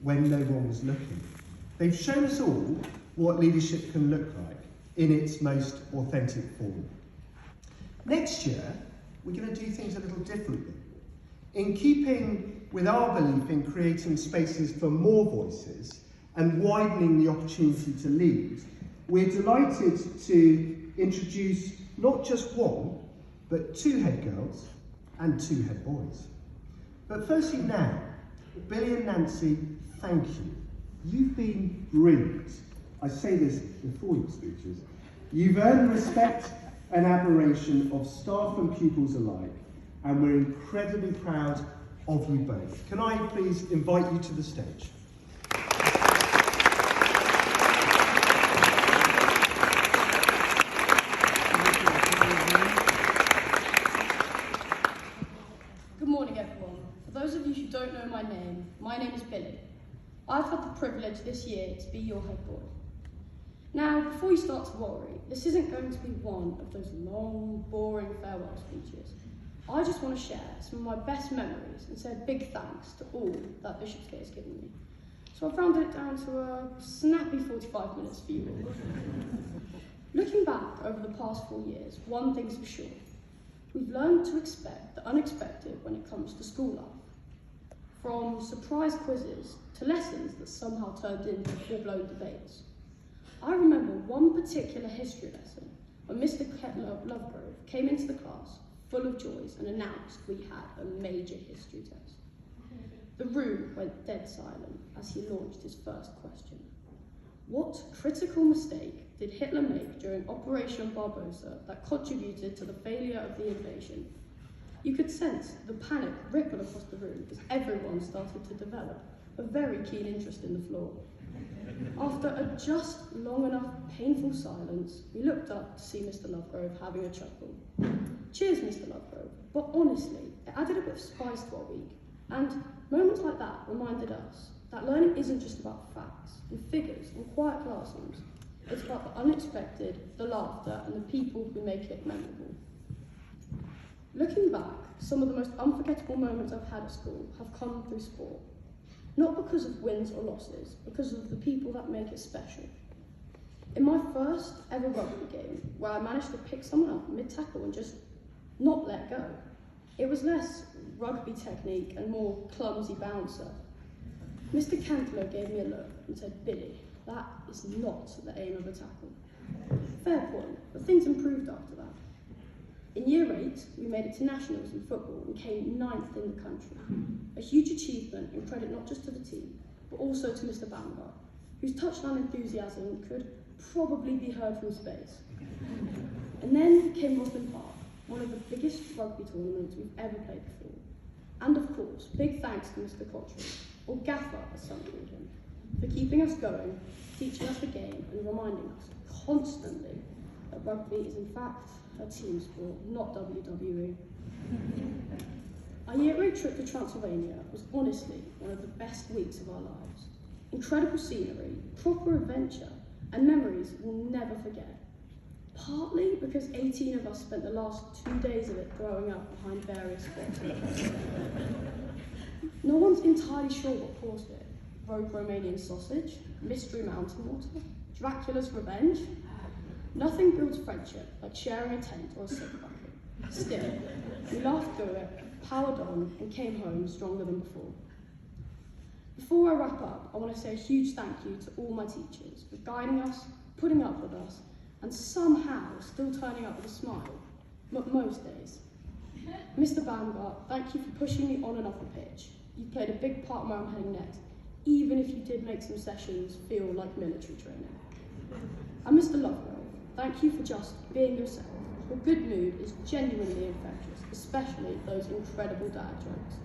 when no one was looking. They've shown us all what leadership can look like in its most authentic form. Next year, we're going to do things a little differently. In keeping with our belief in creating spaces for more voices and widening the opportunity to lead, we're delighted to introduce not just one, but 2 head girls and 2 head boys. But firstly now, Billy and Nancy, thank you. You've been brilliant. I say this before your speeches. You've earned respect and admiration of staff and pupils alike, and we're incredibly proud of you both. Can I please invite you to the stage? Good morning, everyone. For those of you who don't know my name is Billy. I've had the privilege this year to be your head boy. Now, before you start to worry, this isn't going to be one of those long, boring farewell speeches. I just want to share some of my best memories and say a big thanks to all that bishopsgate has given me. So I've rounded it down to a snappy 45 minutes for you all. Looking back over the past 4 years, one thing's for sure. We've learned to expect the unexpected when it comes to school life. From surprise quizzes to lessons that somehow turned into full-blown debates. I remember one particular history lesson when Mr. Lovegrove came into the class full of joys and announced we had a major history test. The room went dead silent as he launched his first question. What critical mistake did Hitler make during Operation Barbarossa that contributed to the failure of the invasion? You could sense the panic ripple across the room as everyone started to develop a very keen interest in the floor. After a just long enough painful silence, we looked up to see Mr. Lovegrove having a chuckle. Cheers, Mr. Lovegrove, but honestly, it added a bit of spice to our week, and moments like that reminded us that learning isn't just about facts and figures and quiet classrooms. It's about the unexpected, the laughter, and the people who make it memorable. Looking back, some of the most unforgettable moments I've had at school have come through sport. Not because of wins or losses, because of the people that make it special. In my first ever rugby game, where I managed to pick someone up mid-tackle and just not let go, it was less rugby technique and more clumsy bouncer. Mr. Cantlow gave me a look and said, "Billy, that is not the aim of a tackle." Fair point, but things improved after that. In year 8, we made it to nationals in football and came 9th in the country. A huge achievement and credit not just to the team, but also to Mr. Baumgart, whose touchdown enthusiasm could probably be heard from space. And then came Roslyn Park, one of the biggest rugby tournaments we've ever played before. And of course, big thanks to Mr. Cottrell, or Gaffer as some called him, for keeping us going, teaching us the game and reminding us constantly that rugby is in fact a team sport, not WWE. Our year 8 trip to Transylvania was honestly one of the best weeks of our lives. Incredible scenery, proper adventure, and memories we'll never forget. Partly because 18 of us spent the last 2 days of it growing up behind various spots. No one's entirely sure what caused it. Rogue Romanian sausage, mystery mountain water, Dracula's revenge. Nothing builds friendship like sharing a tent or a sick bucket. Still, we laughed through it, powered on, and came home stronger than before. Before I wrap up, I want to say a huge thank you to all my teachers for guiding us, putting up with us, and somehow still turning up with a smile, most days. Mr. Baumgart, thank you for pushing me on and off the pitch. You played a big part in where I'm heading next, even if you did make some sessions feel like military training. And Mr. Lovegrove, thank you for just being yourself. Your good mood is genuinely infectious, especially those incredible dad jokes.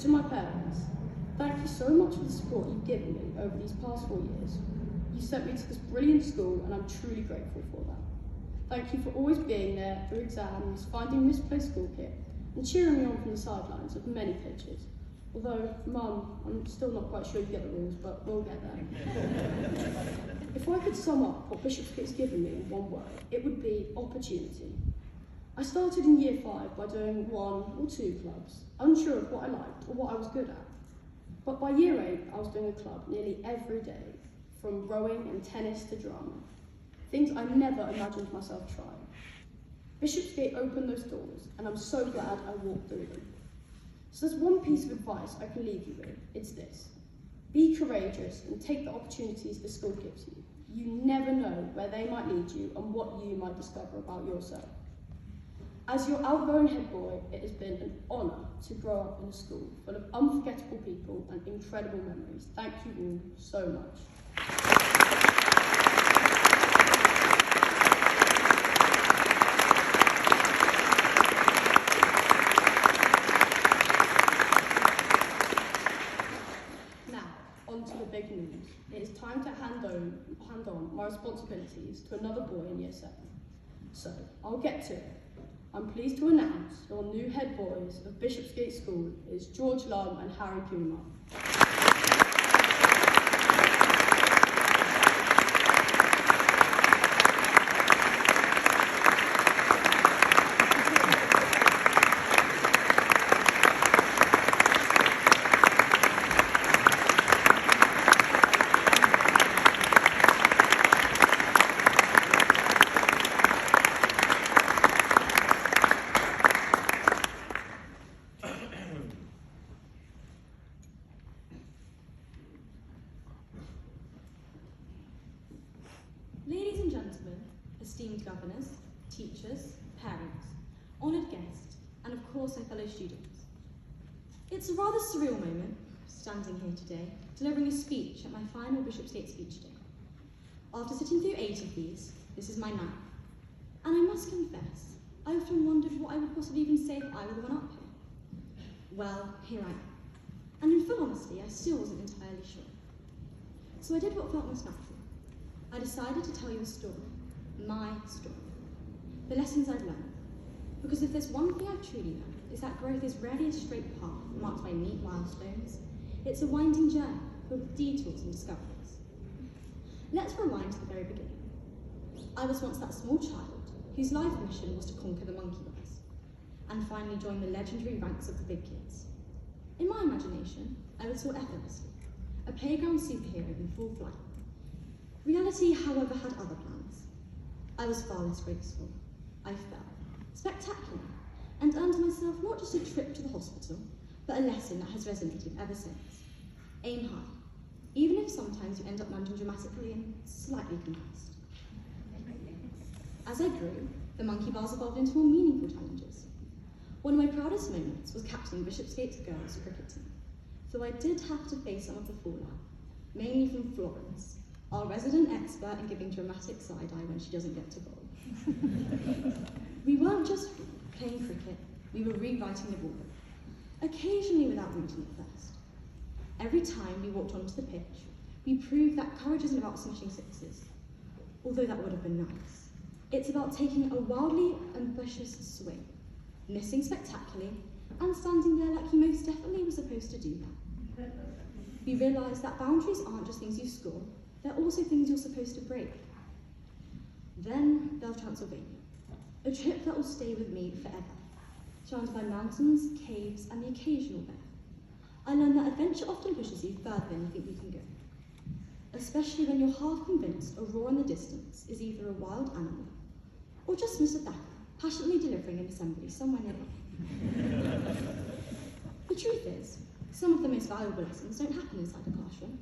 To my parents, thank you so much for the support you've given me over these past 4 years. You sent me to this brilliant school and I'm truly grateful for that. Thank you for always being there through exams, finding misplaced school kit, and cheering me on from the sidelines of many pitches. Although, Mum, I'm still not quite sure you get the rules, but we'll get there. If I could sum up what Bishopsgate's given me in one word, it would be opportunity. I started in year 5 by doing 1 or 2 clubs, unsure of what I liked or what I was good at. But by year 8, I was doing a club nearly every day, from rowing and tennis to drama. Things I never imagined myself trying. Bishopsgate opened those doors, and I'm so glad I walked through them. So there's one piece of advice I can leave you with. It's this. Be courageous and take the opportunities the school gives you. You never know where they might lead you and what you might discover about yourself. As your outgoing head boy, it has been an honour to grow up in a school full of unforgettable people and incredible memories. Thank you all so much. Big news. It is time to hand on my responsibilities to another boy in year 7. So, I'll get to it. I'm pleased to announce your new head boys of Bishopsgate School is George Lum and Harry Puma. Ladies and gentlemen, esteemed governors, teachers, parents, honoured guests, and of course my fellow students. It's a rather surreal moment, standing here today, delivering a speech at my final Bishopsgate speech day. After sitting through 8 of these, this is my 9th. And I must confess, I often wondered what I would possibly even say if I were the one up here. Well, here I am. And in full honesty, I still wasn't entirely sure. So I did what felt most natural. I decided to tell you a story, my story, the lessons I've learned. Because if there's one thing I've truly learned, is that growth is rarely a straight path marked by neat milestones. It's a winding journey filled with detours and discoveries. Let's rewind to the very beginning. I was once that small child whose life mission was to conquer the monkey bars and finally join the legendary ranks of the big kids. In my imagination, I would soar effortlessly, a playground superhero in full flight. Reality, however, had other plans. I was far less graceful. I fell, spectacularly, and earned myself not just a trip to the hospital, but a lesson that has resonated ever since. Aim high, even if sometimes you end up landing dramatically and slightly concussed. As I grew, the monkey bars evolved into more meaningful challenges. One of my proudest moments was captaining Bishopsgate's girls' cricket team, though I did have to face some of the fallout, mainly from Florence, our resident expert in giving dramatic side-eye when she doesn't get to bowl. We weren't just playing cricket, we were rewriting the rule, occasionally without rooting at first. Every time we walked onto the pitch, we proved that courage isn't about smashing sixes, although that would have been nice. It's about taking a wildly ambitious swing, missing spectacularly, and standing there like you most definitely were supposed to do that. We realised that boundaries aren't just things you score, they're also things you're supposed to break. Then, Belf Transylvania, a trip that will stay with me forever, surrounded by mountains, caves, and the occasional bear. I learned that adventure often pushes you further than you think you can go, especially when you're half convinced a roar in the distance is either a wild animal or just Mr. Thacker passionately delivering an assembly somewhere nearby. The truth is, some of the most valuable lessons don't happen inside a classroom.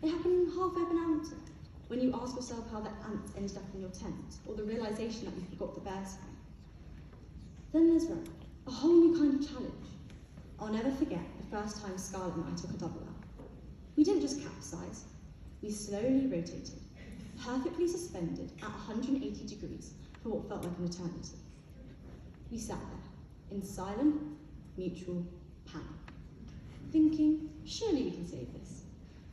They happen halfway up an outing, when you ask yourself how that ant ended up in your tent, or the realisation that you forgot the bear's home. Then there's rowing, a whole new kind of challenge. I'll never forget the first time Scarlett and I took a double out. We didn't just capsize, we slowly rotated, perfectly suspended at 180 degrees for what felt like an eternity. We sat there, in silent, mutual panic, thinking, surely we can save this.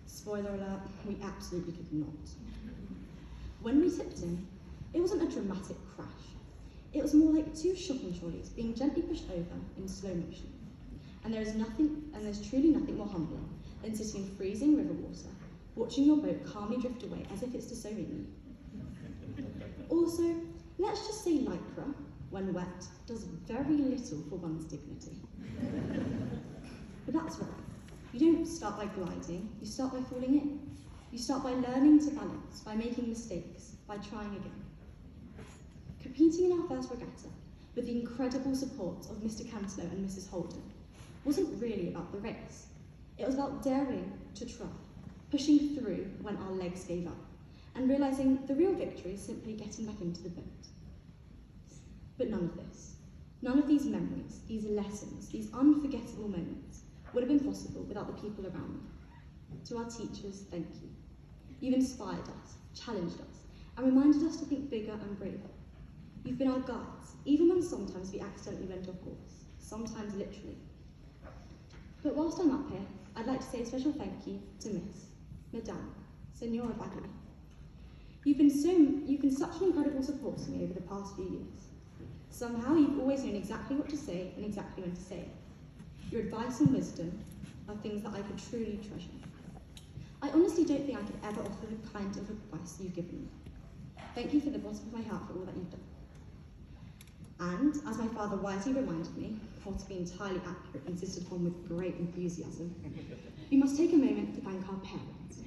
Spoiler alert, we absolutely could not. When we tipped in, it wasn't a dramatic crash. It was more like 2 shopping trolleys being gently pushed over in slow motion. And there's truly nothing more humbling than sitting in freezing river water, watching your boat calmly drift away as if it's disowning you. Also, let's just say lycra, when wet, does very little for one's dignity. But that's right. You don't start by gliding, you start by falling in. You start by learning to balance, by making mistakes, by trying again. Competing in our first regatta, with the incredible support of Mr. Cantlow and Mrs. Holden, wasn't really about the race. It was about daring to try, pushing through when our legs gave up, and realising the real victory is simply getting back into the boat. But none of this, none of these memories, these lessons, these unforgettable moments would have been possible without the people around me. To our teachers, thank you. You've inspired us, challenged us, and reminded us to think bigger and braver. You've been our guides, even when sometimes we accidentally went off course, sometimes literally. But whilst I'm up here, I'd like to say a special thank you to Miss, Madame, Senora Bagley. You've been such an incredible support to me over the past few years. Somehow you've always known exactly what to say and exactly when to say it. Your advice and wisdom are things that I could truly treasure. I honestly don't think I could ever offer the kind of advice you've given me. Thank you from the bottom of my heart for all that you've done. And, as my father wisely reminded me, or to be entirely accurate, insisted upon with great enthusiasm, we must take a moment to thank our parents.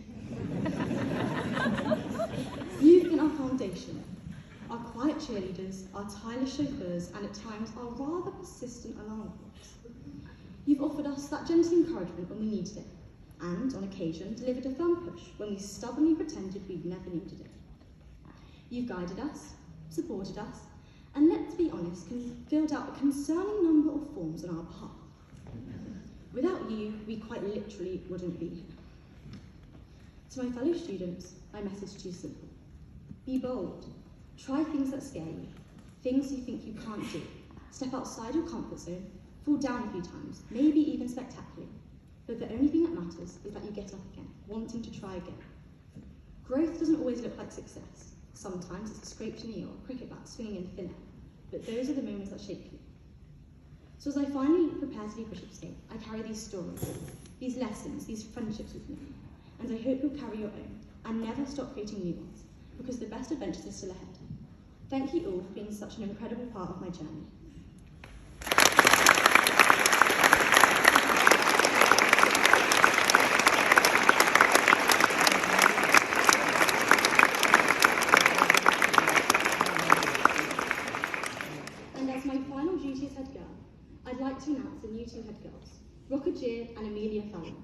You've been our foundation, our quiet cheerleaders, our tireless chauffeurs, and at times our rather persistent alarm clocks. You've offered us that gentle encouragement when we needed it, and, on occasion, delivered a firm push when we stubbornly pretended we'd never needed it. You've guided us, supported us, and let's be honest, filled out a concerning number of forms on our behalf. Without you, we quite literally wouldn't be here. To my fellow students, my message to you is simple. Be bold. Try things that scare you, things you think you can't do. Step outside your comfort zone, fall down a few times, maybe even spectacularly. But the only thing that matters is that you get up again, wanting to try again. Growth doesn't always look like success. Sometimes it's a scraped knee or a cricket bat swinging in thin air, but those are the moments that shape you. So as I finally prepare to leave bishopsgate, I carry these stories, these lessons, these friendships with me, and I hope you'll carry your own, and never stop creating new ones, because the best adventures are still ahead. Thank you all for being such an incredible part of my journey. And as my final duty as head girl, I'd like to announce the new two head girls, Rocca Jeer and Amelia Fallon.